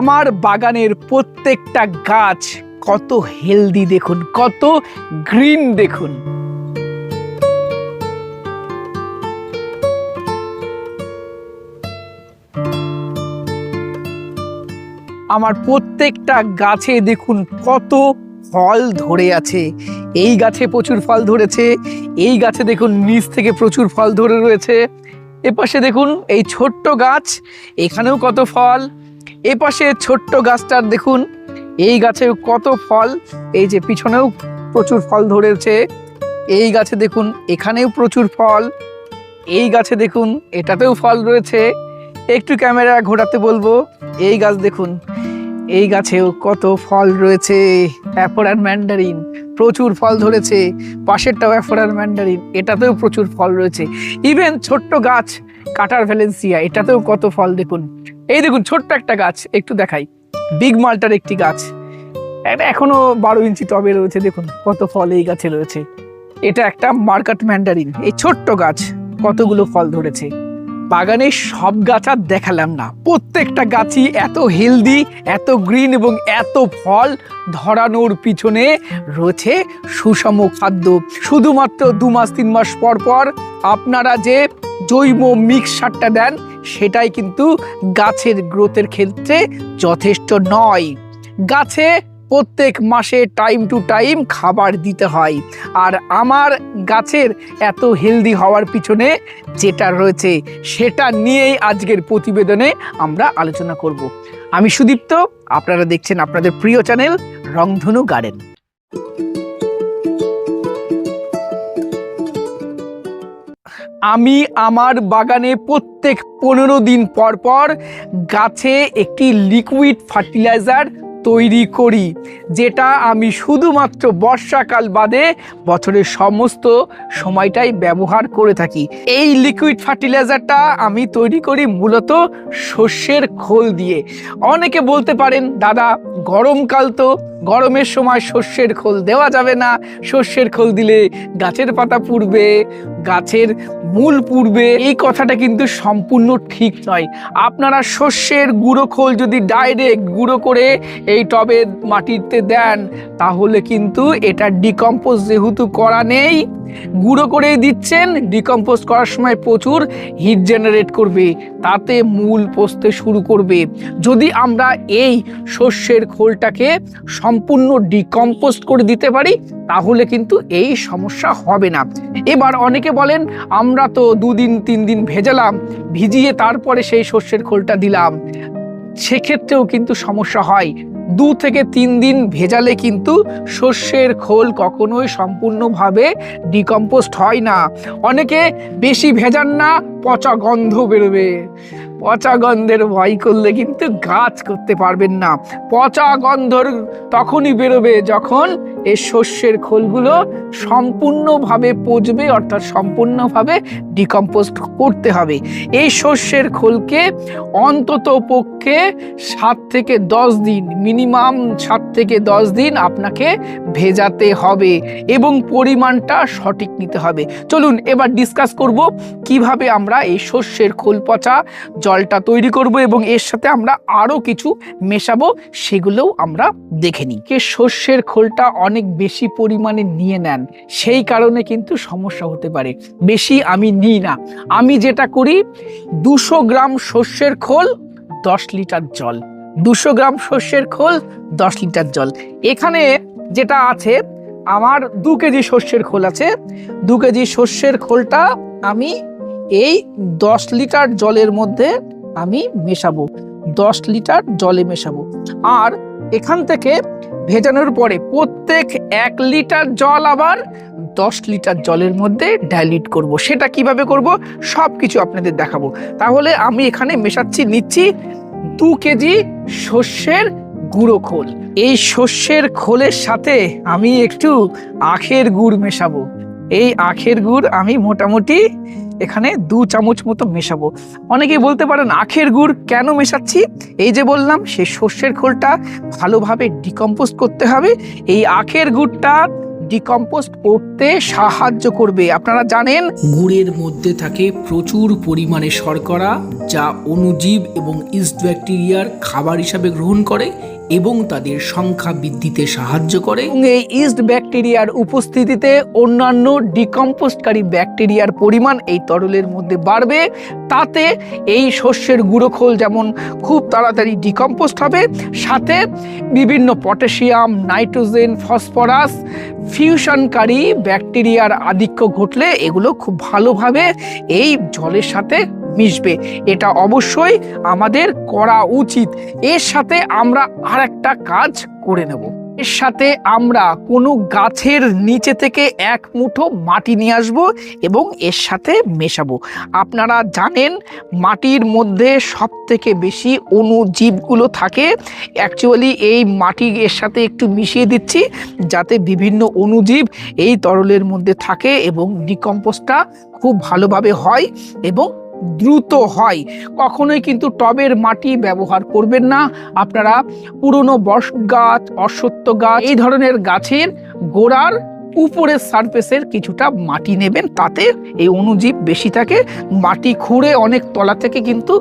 আমার বাগানের প্রত্যেকটা গাছ কত হেলদি দেখুন, কত গ্রিন দেখুন। আমার প্রত্যেকটা গাছে দেখুন কত ফল ধরে আছে। এই গাছে প্রচুর ফল ধরেছে, এই গাছে দেখুন নিচ থেকে প্রচুর ফল ধরে রয়েছে। এপাশে দেখুন এই ছোট্ট গাছ, এখানেও কত ফল। এপাশে ছোট্ট গাছটার দেখুন এই গাছে কত ফল, এই যে পিছনেও প্রচুর ফল ধরেছে। এই গাছে দেখুন এখানেও প্রচুর ফল, এই গাছে দেখুন এটাতেও ফল রয়েছে। একটু ক্যামেরা ঘোরাতে বলবো, এই গাছ দেখুন, এই গাছেও কত ফল রয়েছে। অ্যাপল আর ম্যান্ডারিন প্রচুর ফল ধরেছে, পাশেরটাও অ্যাপল আর ম্যান্ডারিন, এটাতেও প্রচুর ফল রয়েছে। ইভেন ছোট্ট গাছ কাটার ভ্যালেন্সিয়া, এটাতেও কত ফল দেখুন। এই দেখুন ছোট্ট একটা গাছ, একটু দেখাই, বিগ মাল্টার একটি গাছ, এটা এখনো 12 ইঞ্চি টবে রয়েছে, দেখুন কত ফল এই গাছে রয়েছে। এটা একটা মার্কাট ম্যান্ডারিন, এই ছোট্ট গাছ কতগুলো ফল ধরেছে। বাগানের সব গাছ আর দেখালাম না, প্রত্যেকটা গাছই এত হেলদি, এত গ্রিন এবং এত ফল ধরানোর পিছনে রয়েছে সুষম খাদ্য। শুধুমাত্র 2 মাস 3 মাস পর পর আপনারা যে জৈব মিক্স সারটা দেন, সেটাই কিন্তু গাছের গ্রোথের ক্ষেত্রে যথেষ্ট নয়। গাছে প্রত্যেক মাসে টাইম টু টাইম খাবার দিতে হয়। আর আমার গাছের এত হেলদি হওয়ার পিছনে যেটা রয়েছে সেটা নিয়েই আজকের প্রতিবেদনে আমরা আলোচনা করব। আমি সুদীপ্ত, আপনারা দেখছেন আপনাদের প্রিয় চ্যানেল রংধনু গার্ডেন। আমি আমার বাগানে প্রত্যেক 15 দিন পর পর গাছে একটি লিকুইড ফার্টিলাইজার তৈরি করি, যেটা আমি শুধুমাত্র বর্ষাকাল বাদে বছরের সমস্ত সময়টাই ব্যবহার করে থাকি। এই লিকুইড ফার্টিলাইজারটা আমি তৈরি করি মূলত সর্ষের খোল দিয়ে। অনেকে বলতে পারেন দাদা গরমকাল তো, গরমের সময় সর্ষের খোল দেওয়া যাবে না, সর্ষের খোল দিলে গাছের পাতা পুড়বে, গাছের মূল পুড়বে। এই কথাটা কিন্তু সম্পূর্ণ ঠিক নয়। আপনারা সর্ষের গুঁড়ো খোল যদি ডাইরেক্ট গুঁড়ো করে এই টবে মাটিতে দেন, তাহলে কিন্তু এটা ডিকম্পোজ যেহেতু করা নেই, গুঁড়ো করে দিচ্ছেন, ডিকম্পোজ করার সময় প্রচুর হিট জেনারেট করবে, তাতে মূল পচতে শুরু করবে। যদি আমরা এই সর্ষের খোলটাকে সম্পূর্ণ ডিকম্পোজ করে দিতে পারি, তাহলে কিন্তু এই সমস্যা হবে না। এবার অনেকে বলেন আমরা তো 2 দিন 3 দিন ভেজালাম, ভিজিয়ে তারপরে সেই সর্ষের খোলটা দিলাম, সেক্ষেত্রেও কিন্তু সমস্যা হয়। 2 থেকে 3 দিন ভেজালে কিন্তু সর্ষের খোল কখনোই সম্পূর্ণভাবে ডিকম্পোস্ট হয় না। অনেকে বেশি ভেজান না, পচা গন্ধ বেরোবে। পচা গন্ধের ভয় করলে কিন্তু গাছ করতে পারবেন না। পচা গন্ধ তখনই বেরোবে যখন এই সর্ষের খোলগুলো সম্পূর্ণভাবে পচবে, অর্থাৎ সম্পূর্ণভাবে ডিকম্পোস্ট করতে হবে। এই সর্ষের খোলকে অন্তত পক্ষে 7 থেকে 10 দিন, মিনিমাম 7 থেকে 10 দিন আপনাকে ভেজাতে হবে এবং পরিমাণটা সঠিক নিতে হবে। চলুন এবার ডিসকাস করব কিভাবে আমরা এই সর্ষের খোল পচা জলটা তৈরি করব এবং এর সাথে আমরা আরো কিছু মেশাবো, সেগুলোও আমরা দেখে নিই। কে সর্ষের খোলটা অনেক বেশি পরিমাণে নিয়ে নেন, সেই কারণে কিন্তু সমস্যা হতে পারে। বেশি আমি নিই না, আমি যেটা করি 200 গ্রাম সর্ষের খোল 10 লিটার জল, 200 গ্রাম সর্ষের খোল 10 লিটার জল। এখানে যেটা আছে আমার 2 কেজি সর্ষের খোল আছে, 2 কেজি সর্ষের খোলটা আমি এই 10 লিটার জলের মধ্যে আমি মেশাবো, 10 লিটার জলে মেশাবো। আর এখান থেকে ভেজানোর পরে প্রত্যেক 1 লিটার জল আবার 10 লিটার জলের মধ্যে ডাইলিউট করব। সেটা কিভাবে করব সব কিছু আপনাদের দেখাবো। তাহলে আমি এখানে নিচ্ছি 2 কেজি সর্ষের গুঁড়ো খোল। এই সর্ষের খোলের সাথে আমি একটু আখের গুড় মেশাবো। এই আখের গুড় আমি মোটামুটি এখানে 2 চামচ মতো মেশাবো। অনেকেই বলতে পারেন আখের গুড় কেন মেশাচ্ছি? এই যে বললাম সেই সর্ষের খোলটা ভালোভাবে ডিকম্পোজ করতে হবে। এই আখের গুড়টা ডিকম্পোস্ট করতে সাহায্য করবে। আপনারা জানেন গুড়ের মধ্যে থাকে প্রচুর পরিমাণে শর্করা, যা অণুজীব এবং ইস্ট ব্যাকটেরিয়ার খাবার হিসাবে গ্রহণ করে এবং তাদের সংখ্যা বৃদ্ধিতে সাহায্য করে। এই ইস্ট ব্যাকটেরিয়ার উপস্থিতিতে অন্যান্য ডিকম্পোস্টকারী ব্যাকটেরিয়ার পরিমাণ এই তরলের মধ্যে বাড়বে। তাতে এই শস্যের গুঁড়ো খোল যেমন খুব তাড়াতাড়ি ডিকম্পোস্ট হবে, সাথে বিভিন্ন পটাশিয়াম, নাইট্রোজেন, ফসফরাস ফিউশনকারী ব্যাকটেরিয়ার আধিক্য ঘটলে এগুলো খুব ভালোভাবে এই জলের সাথে মিশবে। এটা অবশ্যই আমাদের করা উচিত। এর সাথে আমরা আরেকটা কাজ করে নেব। এর সাথে আমরা কোনো গাছের নিচে থেকে এক মুঠো মাটি নিয়ে আসব এবং এর সাথে মেশাবো। আপনারা জানেন মাটির মধ্যে সব থেকে বেশি অণুজীবগুলো থাকে। অ্যাকচুয়ালি এই মাটি এর সাথে একটু মিশিয়ে দিচ্ছি যাতে বিভিন্ন অণুজীব এই তরলের মধ্যে থাকে এবং ডিকম্পোস্টটা খুব ভালোভাবে হয় এবং দ্রুত হয়। কখনোই কিন্তু টবের মাটি ব্যবহার করবেন না। আপনারা পুরনো বট গাছ, অশ্বত্থ গাছ, এই ধরনের গাছের গোড়ার উপরের সারফেসের কিছুটা মাটি নেবেন, তাতে এই অণুজীব বেশি থাকে। মাটি খুঁড়ে অনেক তলা থেকে কিন্তু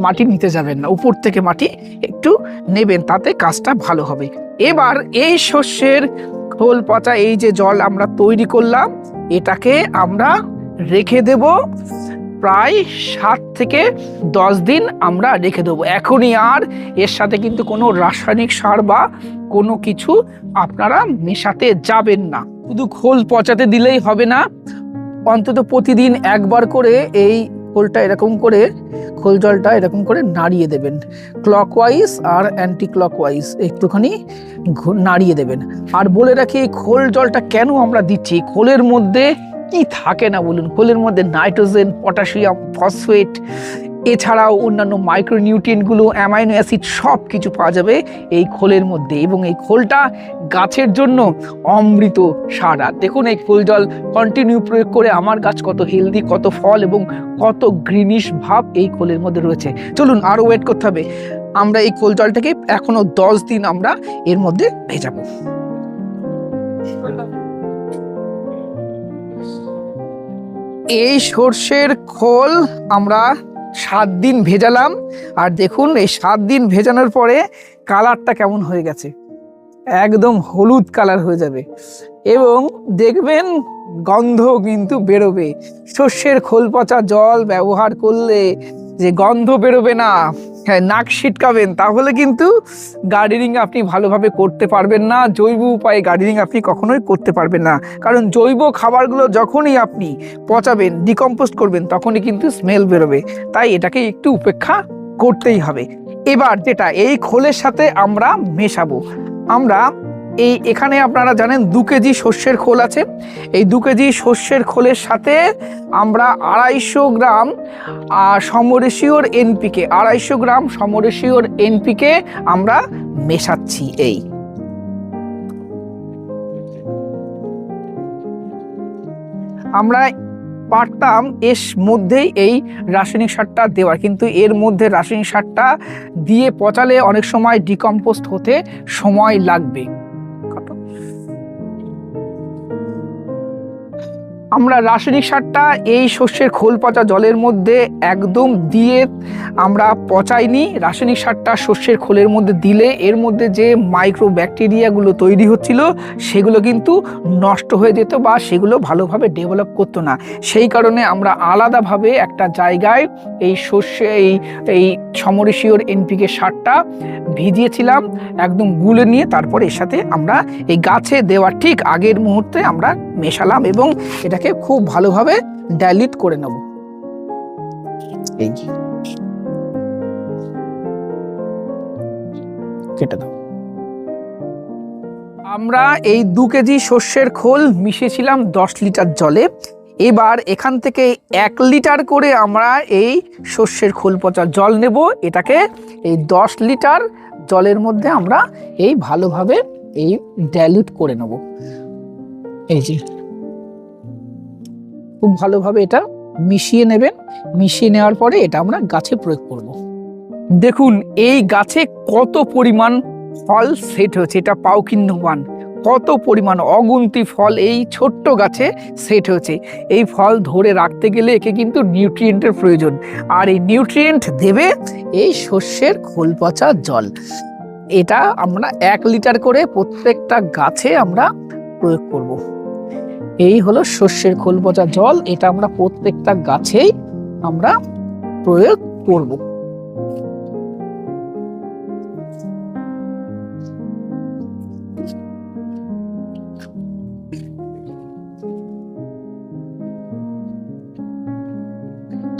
মাটি নিতে যাবেন না, উপর থেকে মাটি একটু নেবেন, তাতে কাজটা ভালো হবে। এবার এই শস্যের খোল পচা এই যে জল আমরা তৈরি করলাম, এটাকে আমরা রেখে দেব প্রায় 7 থেকে 10 দিন আমরা রেখে দেবো। এখনই আর এর সাথে কিন্তু কোনো রাসায়নিক সার বা কোনো কিছু আপনারা মেশাতে যাবেন না। শুধু খোল পচাতে দিলেই হবে না, অন্তত প্রতিদিন একবার করে এই খোলটা এরকম করে, খোল জলটা এরকম করে নাড়িয়ে দেবেন, ক্লকওয়াইজ আর অ্যান্টি ক্লকওয়াইজ একটুখানি নাড়িয়ে দেবেন। আর বলে রাখি এই খোল জলটা কেন আমরা দিচ্ছি, খোলের মধ্যে কি থাকে না বলুন? খোলের মধ্যে নাইট্রোজেন, পটাশিয়াম, ফসফেট, এছাড়াও অন্যান্য মাইক্রোনিউট্রিয়েন্টগুলো, অ্যামাইনো অ্যাসিড সব কিছু পাওয়া যাবে এই খোলের মধ্যে। এবং এই খোলটা গাছের জন্য অমৃত সার। আর দেখুন এই খোল জল কন্টিনিউ প্রয়োগ করে আমার গাছ কত হেলদি, কত ফল এবং কত গ্রিনিশ ভাব এই খোলের মধ্যে রয়েছে। চলুন আরও ওয়েট করতে হবে। আমরা এই খোল জলটাকে এখনো 10 দিন আমরা এর মধ্যে ভেজাবো। এই সর্ষের খোল আমরা 7 দিন ভেজালাম, আর দেখুন এই 7 দিন ভেজানোর পরে কালারটা কেমন হয়ে গেছে, একদম হলুদ কালার হয়ে যাবে এবং দেখবেন গন্ধ কিন্তু বেরোবে। সর্ষের খোল পচা জল ব্যবহার করলে যে গন্ধ বেরোবে না, হ্যাঁ নাক ছিটকাবেন, তাহলে কিন্তু গার্ডেনিং আপনি ভালোভাবে করতে পারবেন না। জৈব উপায়ে গার্ডেনিং আপনি কখনোই করতে পারবেন না, কারণ জৈব খাবারগুলো যখনই আপনি পচাবেন, ডিকম্পোস্ট করবেন, তখনই কিন্তু স্মেল বেরোবে। তাই এটাকে একটু উপেক্ষা করতেই হবে। এবার যেটা এই খোলের সাথে আমরা মেশাবো, আমরা এখানে আপনারা জানেন 2 কেজি সর্ষের খোল আছে। এই 2 কেজি সর্ষের খোলের সাথে আমরা 250 গ্রাম সমরেশিওর এনপিকে, 250 গ্রাম সমরেশিওর এনপিকে আমরা মেশাচ্ছি। আমরা পারতাম এর মধ্যেই এই রাসায়নিক সারটা দেওয়ার, কিন্তু এর মধ্যে রাসায়নিক সারটা দিয়ে পচালে অনেক সময় ডিকম্পোস্ট হতে সময় লাগবে। আমরা রাসায়নিক সারটা এই শস্যের খোল পচা জলের মধ্যে একদম দিয়ে আমরা পচাইনি। রাসায়নিক সারটা শস্যের খোলের মধ্যে দিলে এর মধ্যে যে মাইক্রো ব্যাকটেরিয়াগুলো তৈরি হচ্ছিল সেগুলো কিন্তু নষ্ট হয়ে যেত বা সেগুলো ভালোভাবে ডেভেলপ করতো না। সেই কারণে আমরা আলাদাভাবে একটা জায়গায় এই শস্যে এই সমরেশিওর এনপিকে সারটা ভিজিয়েছিলাম, একদম গুলে নিয়ে তারপর এর সাথে আমরা এই গাছে দেওয়ার ঠিক আগের মুহূর্তে আমরা মেশালাম এবং এটাকে খুব ভালোভাবে ডাইলিউট করে নেব। এই কেটে দাও। আমরা এই 2 কেজি সর্ষের খোল মিশিয়েছিলাম 10 লিটার জলে। এবার এখান থেকে 1 লিটার করে আমরা এই সর্ষের খোল পচা জল নেব। এটাকে এই 10 লিটার জলের মধ্যে আমরা এই ভালোভাবে এই ডাইলিউট করে নেব। এই যে খুব ভালোভাবে এটা মিশিয়ে নেবেন। মিশিয়ে নেওয়ার পরে এটা আমরা গাছে প্রয়োগ করব। দেখুন এই গাছে কত পরিমাণ ফল সেট হয়েছে, এটা পাউকিন্নু 1। কত পরিমাণ অগুন্তি ফল এই ছোট্ট গাছে সেট হয়েছে। এই ফল ধরে রাখতে গেলে একে কিন্তু নিউট্রিয়েন্টের প্রয়োজন, আর এই নিউট্রিয়েন্ট দেবে এই শস্যের খোল পচা জল। এটা আমরা 1 লিটার করে প্রত্যেকটা গাছে আমরা প্রয়োগ করব। এই হলো শস্যের খোল পচা জল, এটা আমরা প্রত্যেকটা গাছেই আমরা প্রয়োগ করব।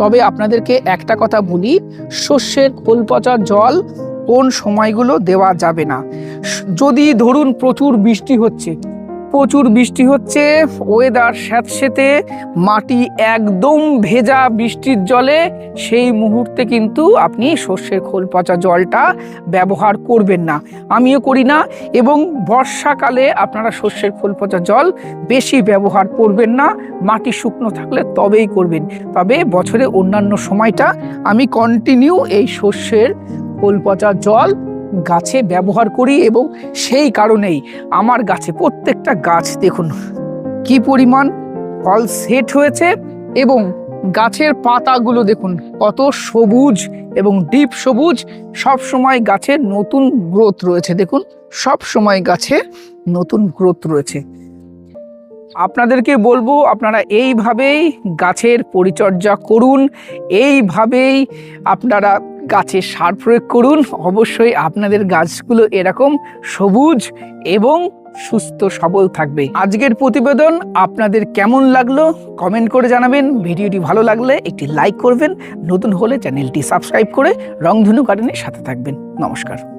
তবে আপনাদেরকে একটা কথা বলি, শস্যের খোল পচা জল কোন সময়গুলো দেওয়া যাবে না। যদি ধরুন প্রচুর বৃষ্টি হচ্ছে, ওয়েদার স্যাঁতসেঁতে, মাটি একদম ভেজা বৃষ্টির জলে, সেই মুহূর্তে কিন্তু আপনি শস্যের খোল পচা জলটা ব্যবহার করবেন না, আমিও করি না। এবং বর্ষাকালে আপনারা শস্যের খোল পচা জল বেশি ব্যবহার করবেন না, মাটি শুকনো থাকলে তবেই করবেন। তবে বছরে অন্যান্য সময়টা আমি কন্টিনিউ এই শস্যের খোল পচা জল গাছে ব্যবহার করি, এবং সেই কারণেই আমার গাছে প্রত্যেকটা গাছ দেখুন কি পরিমাণ ফল সেট হয়েছে, এবং গাছের পাতাগুলো দেখুন কত সবুজ এবং ডিপ সবুজ। সব সময় গাছের নতুন গ্রোথ রয়েছে, দেখুন সব সময় গাছে নতুন গ্রোথ রয়েছে। আপনাদেরকে বলবো আপনারা এইভাবেই গাছের পরিচর্যা করুন, এইভাবেই আপনারা গাছে সার প্রয়োগ করুন। অবশ্যই আপনাদের গাছগুলো এরকম সবুজ এবং সুস্থ সবল থাকবে। আজকের প্রতিবেদন আপনাদের কেমন লাগলো কমেন্ট করে জানাবেন। ভিডিওটি ভালো লাগলে একটি লাইক করবেন, নতুন হলে চ্যানেলটি সাবস্ক্রাইব করে রংধনু গার্ডেনের সাথে থাকবেন। নমস্কার।